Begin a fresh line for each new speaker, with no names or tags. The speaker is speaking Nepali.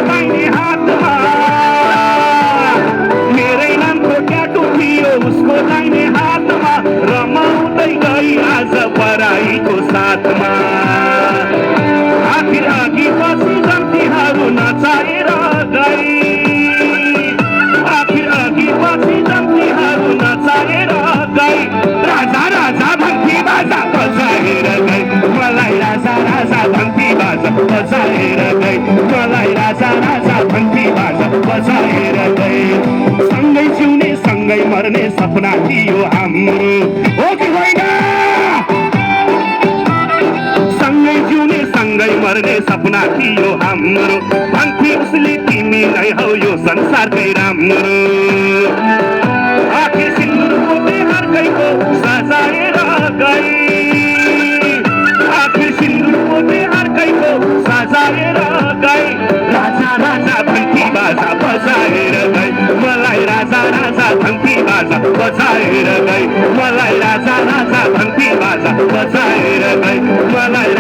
दाहिने हातमा मेरै नामको ट्याटु थियो उसको दाहिने हातमा रमाउँदै गई आज पराईको साथमा आखिर अघि पछि जन्तीहरू नचाहेर गई आखिर अघि पछि जन्तीहरू नचाहेर गई राजा राजा भन्थे बाजा बजाएर गई मलाई राजा राजा भन्थे बाजा बजाएर गई मलाई राजा राजा भन्थे बाजा बजाएर गई सँगै जिउने सँगै मर्ने सपना थियो हाम्रो हो कि होइन सँगै जिउने सँगै मर्ने सपना थियो हाम्रो भन्थे उसले तिमी नै हौ यो संसारकै राम्रो आखिर सिन्दुरको बेहर्कैको सजाएर गई आखिर सिन्दुरको बेहर्कैको सजाएर गई राजा राजा भन्थे बाजा बजाएर गई मलाई राजा राजा भन्थे बाजा बजाएर गई मलाई राजा राजा भन्थे बाजा बजाएर गई मलाई